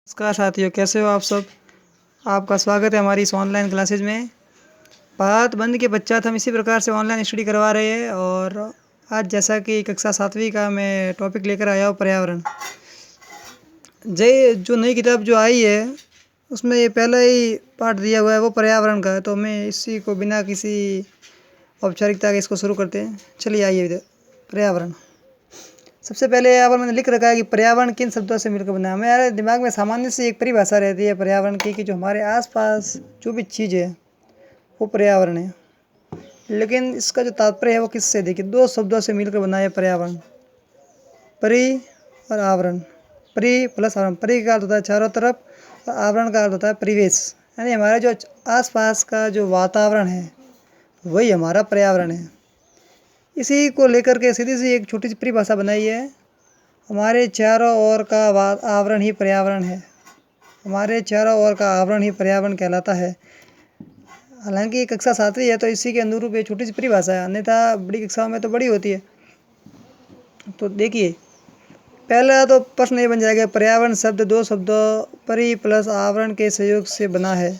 नमस्कार साथियों, कैसे हो आप सब। आपका स्वागत है हमारी इस ऑनलाइन क्लासेज में। भारत बंद के पश्चात हम इसी प्रकार से ऑनलाइन स्टडी करवा रहे हैं और आज जैसा कि कक्षा 7वीं का मैं टॉपिक लेकर आया हूँ पर्यावरण। जो नई किताब जो आई है उसमें ये पहला ही पार्ट दिया हुआ है वो पर्यावरण का है, तो मैं इसी को बिना किसी औपचारिकता के इसको शुरू करते हैं। चलिए आइए। पर्यावरण सबसे पहले यहाँ पर मैंने लिख रखा है कि पर्यावरण किन शब्दों से मिलकर बना है। मेरे दिमाग में सामान्य से एक परिभाषा रहती है पर्यावरण की कि जो हमारे आसपास जो भी चीज़ है वो पर्यावरण है, लेकिन इसका जो तात्पर्य है वो किससे, देखिए दो शब्दों से मिलकर बना है पर्यावरण, परि और आवरण। परि प्लस आवरण। परि का अर्थ होता है चारों तरफ और आवरण का अर्थ होता है परिवेश, यानी हमारे जो आसपास का जो वातावरण है वही हमारा पर्यावरण है। इसी को लेकर के सीधी सी एक छोटी सी परिभाषा बनाई है, हमारे चारों ओर का आवरण ही पर्यावरण है। हमारे चारों ओर का आवरण ही पर्यावरण कहलाता है। हालांकि कक्षा 7वीं है तो इसी के अनुरूप एक छोटी सी परिभाषा है, अन्यथा बड़ी कक्षाओं में तो बड़ी होती है। तो देखिए पहला तो प्रश्न ये बन जाएगा, पर्यावरण शब्द दो शब्दों परि प्लस आवरण के सहयोग से बना है।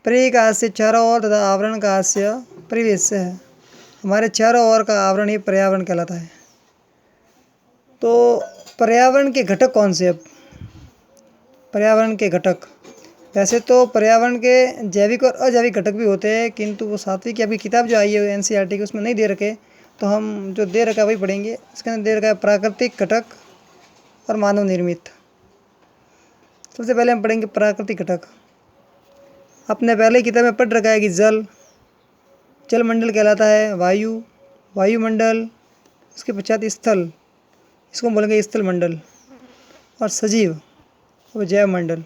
परि का हास्य चारों ओर तथा आवरण का हास्य परिवेश से है। हमारे चारों ओर का आवरण ही पर्यावरण कहलाता है। तो पर्यावरण के घटक कौन से। अब पर्यावरण के घटक, वैसे तो पर्यावरण के जैविक और अजैविक घटक भी होते हैं, किंतु वो 7वीं की अभी किताब जो आई है NCERT की उसमें नहीं दे रखे, तो हम जो दे रखा है वही पढ़ेंगे। इसके अंदर दे रखा है प्राकृतिक घटक और मानव निर्मित। सबसे पहले हम पढ़ेंगे प्राकृतिक घटक। अपने पहले किताब में पढ़ रखा है कि जल मंडल कहलाता है, वायुमंडल, उसके पश्चात स्थल, इसको बोलेंगे स्थल मंडल, और सजीव और जैव मंडल।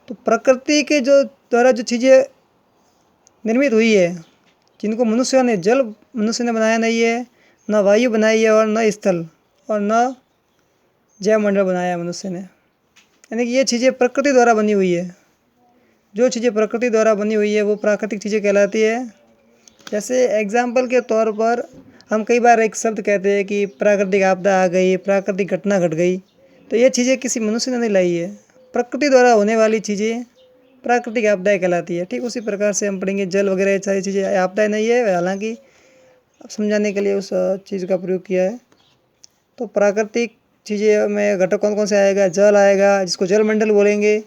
तो प्रकृति के जो द्वारा जो चीज़ें निर्मित हुई है, जिनको मनुष्यों ने मनुष्य ने बनाया नहीं है, न वायु बनाई है और न स्थल और न जैव मंडल बनाया है मनुष्य ने, यानी कि ये चीज़ें प्रकृति द्वारा बनी हुई है। जो चीज़ें प्रकृति द्वारा बनी हुई है वो प्राकृतिक चीज़ें कहलाती है। जैसे एग्जाम्पल के तौर पर हम कई बार एक शब्द कहते हैं कि प्राकृतिक आपदा आ गई, प्राकृतिक घटना घट गई, तो ये चीज़ें किसी मनुष्य ने नहीं लाई है, प्रकृति द्वारा होने वाली चीज़ें प्राकृतिक आपदाएं कहलाती है। ठीक उसी प्रकार से हम पढ़ेंगे जल वगैरह सारी चीज़ें आपदाएं नहीं है, हालांकि समझाने के लिए उस चीज़ का प्रयोग किया है। तो प्राकृतिक चीज़ें में घटक कौन कौन से आएगा, जल आएगा जिसको जल मंडल बोलेंगे,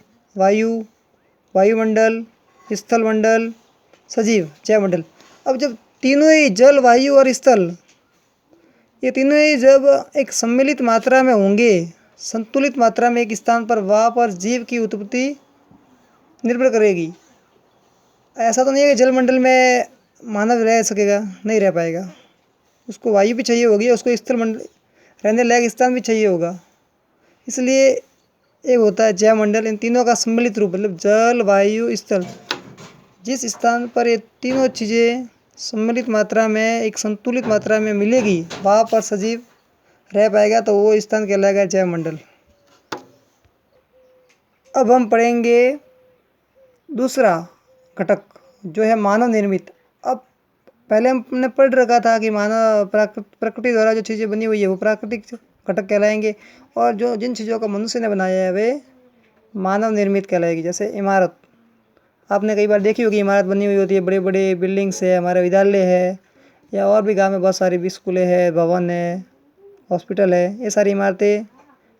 वायुमंडल, स्थल मंडल, सजीव, जैव मंडल। अब जब तीनों ही जल, वायु और स्थल, ये तीनों ही जब एक सम्मिलित मात्रा में होंगे, संतुलित मात्रा में एक स्थान पर, वहाँ पर जीव की उत्पत्ति निर्भर करेगी। ऐसा तो नहीं है कि जल मंडल में मानव रह सकेगा, नहीं रह पाएगा, उसको वायु भी चाहिए होगी, उसको स्थल मंडल रहने लायक स्थान भी चाहिए होगा। इसलिए एक होता है जैव मंडल, इन तीनों का सम्मिलित रूप, मतलब जल, वायु, स्थल। जिस स्थान पर ये तीनों चीज़ें सम्मिलित मात्रा में, एक संतुलित मात्रा में मिलेगी, वहाँ पर सजीव रह पाएगा, तो वो स्थान कहलाएगा जैव मंडल। अब हम पढ़ेंगे दूसरा घटक जो है मानव निर्मित। अब पहले हमने पढ़ रखा था कि मानव प्रकृति द्वारा जो चीज़ें बनी हुई है वो प्राकृतिक घटक कहलाएंगे, और जो जिन चीज़ों का मनुष्य ने बनाया है वे मानव निर्मित कहलाएगी। जैसे इमारत, आपने कई बार देखी होगी, इमारत बनी हुई होती है, बड़े बड़े बिल्डिंग्स है, हमारा विद्यालय है, या और भी गाँव में बहुत सारी स्कूलें हैं, भवन है, हॉस्पिटल है, ये सारी इमारतें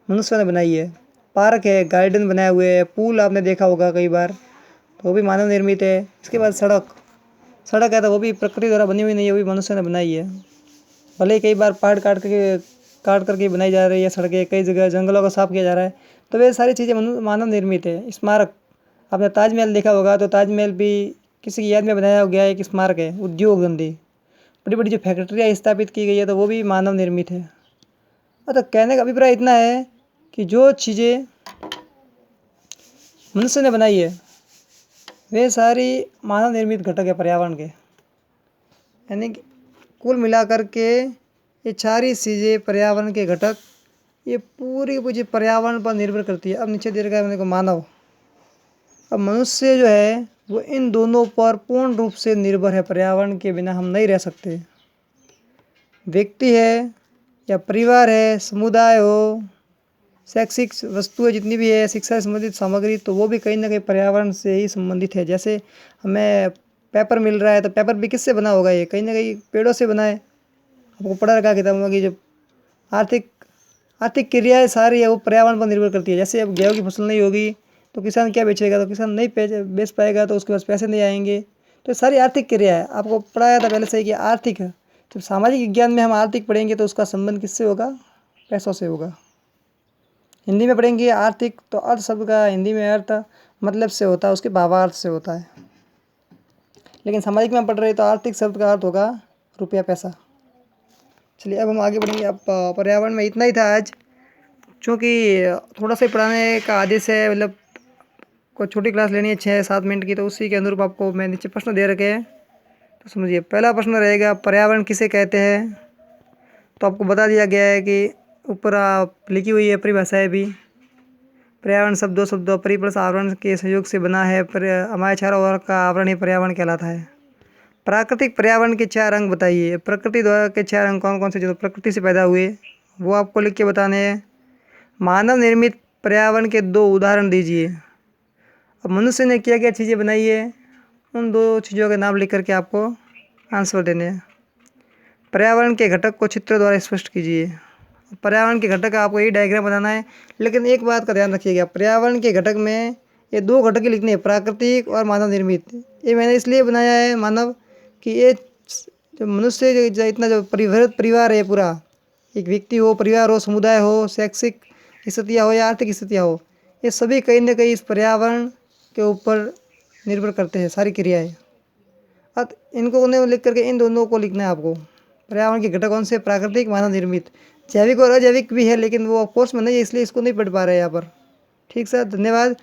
मनुष्यों ने बनाई है। पार्क है, गार्डन बनाए हुए हैं, पूल आपने देखा होगा कई बार, तो वो भी मानव निर्मित है। इसके बाद सड़क है, तो वो भी प्रकृति द्वारा बनी हुई नहीं है, वो भी मनुष्य ने बनाई है। भले ही कई बार पहाड़ काट करके बनाई जा रही है सड़कें, कई जगह जंगलों को साफ किया जा रहा है, तो वे सारी चीज़ें मानव निर्मित है। स्मारक, आपने ताजमहल देखा होगा, तो ताजमहल भी किसी की याद में बनाया गया एक स्मारक है। उद्योग धंधे, बड़ी बड़ी जो फैक्ट्रियाँ स्थापित की गई है, तो वो भी मानव निर्मित है। तो कहने का अभिप्राय इतना है कि जो चीज़ें मनुष्य ने बनाई है वे सारी मानव निर्मित घटक है पर्यावरण के, यानी कि कुल मिलाकर के ये सारी चीज़ें पर्यावरण के घटक, ये पूरी पर्यावरण पर निर्भर करती है। अब नीचे दे रखा है अपने को मानव। अब मनुष्य जो है वो इन दोनों पर पूर्ण रूप से निर्भर है, पर्यावरण के बिना हम नहीं रह सकते। व्यक्ति है या परिवार है, समुदाय हो, शैक्षिक वस्तुएं जितनी भी है, शिक्षा से संबंधित सामग्री, तो वो भी कहीं ना कहीं पर्यावरण से ही संबंधित है। जैसे हमें पेपर मिल रहा है तो पेपर भी किससे बना होगा? ये कहीं ना कहीं पेड़ों से बना है। आपको पढ़ा रखा किताबों में कि जब आर्थिक आर्थिक क्रियाएं सारी है वो पर्यावरण पर निर्भर करती है। जैसे अब गेहूँ की फसल नहीं होगी तो किसान क्या बेचेगा? तो किसान नहीं बेच पाएगा, तो उसके पास पैसे नहीं आएंगे। तो सारी आर्थिक क्रिया है। आपको पढ़ाया था पहले से कि आर्थिक है। जब सामाजिक विज्ञान में हम आर्थिक पढ़ेंगे तो उसका संबंध किससे होगा? पैसों से होगा। हिंदी में पढ़ेंगे आर्थिक, तो अर्थ शब्द का हिंदी में अर्थ मतलब से होता है, उसके भावार्थ से होता है। लेकिन सामाजिक में हम पढ़ रहे हैं तो आर्थिक शब्द का अर्थ होगा रुपया, पैसा। चलिए अब हम आगे बढ़ेंगे। अब पर्यावरण में इतना ही था आज, चूँकि थोड़ा सा पढ़ाने का आदेश है, मतलब कोई छोटी क्लास लेनी है 6-7 मिनट की, तो उसी के अनुरूप आपको मैं नीचे प्रश्न दे रखे हैं। तो समझिए, पहला प्रश्न रहेगा पर्यावरण किसे कहते हैं? तो आपको बता दिया गया है कि ऊपर आप लिखी हुई है परिभाषाएं भी। पर्यावरण शब्द दो शब्दों परिप्लस आवरण के सहयोग से बना है। हमारे चारों ओर का आवरण ही पर्यावरण कहलाता है। प्राकृतिक पर्यावरण के 4 अंग बताइए। प्रकृति द्वारा के 4 अंग कौन कौन से जो प्रकृति से पैदा हुए वो आपको लिख के बताने हैं। मानव निर्मित पर्यावरण के 2 उदाहरण दीजिए। अब मनुष्य ने क्या क्या चीज़ें बनाई है, उन 2 चीज़ों के नाम लिख करके आपको आंसर देने हैं। पर्यावरण के घटक को चित्र द्वारा स्पष्ट कीजिए। पर्यावरण के घटक आपको यही डायग्राम बनाना है, लेकिन एक बात का ध्यान रखिएगा, पर्यावरण के घटक में ये 2 घटक ही लिखने हैं, प्राकृतिक और मानव निर्मित। ये मैंने इसलिए बनाया है मानव कि ये जो मनुष्य इतना जो परिवार है पूरा, एक व्यक्ति हो, परिवार हो, समुदाय हो, शैक्षिक स्थितियाँ हो या आर्थिक स्थितियाँ हो, ये सभी कहीं ना कहीं इस पर्यावरण के ऊपर निर्भर करते हैं सारी क्रियाएँ। अब इनको उन्हें लिख करके इन दोनों को लिखना है आपको। पर्यावरण के घटक कौन से? प्राकृतिक, मानव निर्मित। जैविक और अजैविक भी है, लेकिन वो कोर्स में नहीं है, इसलिए इसको नहीं पढ़ पा रहे हैं यहाँ पर। ठीक सर, धन्यवाद।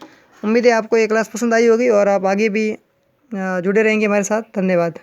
उम्मीद है आपको ये क्लास पसंद आई होगी और आप आगे भी जुड़े रहेंगे हमारे साथ। धन्यवाद।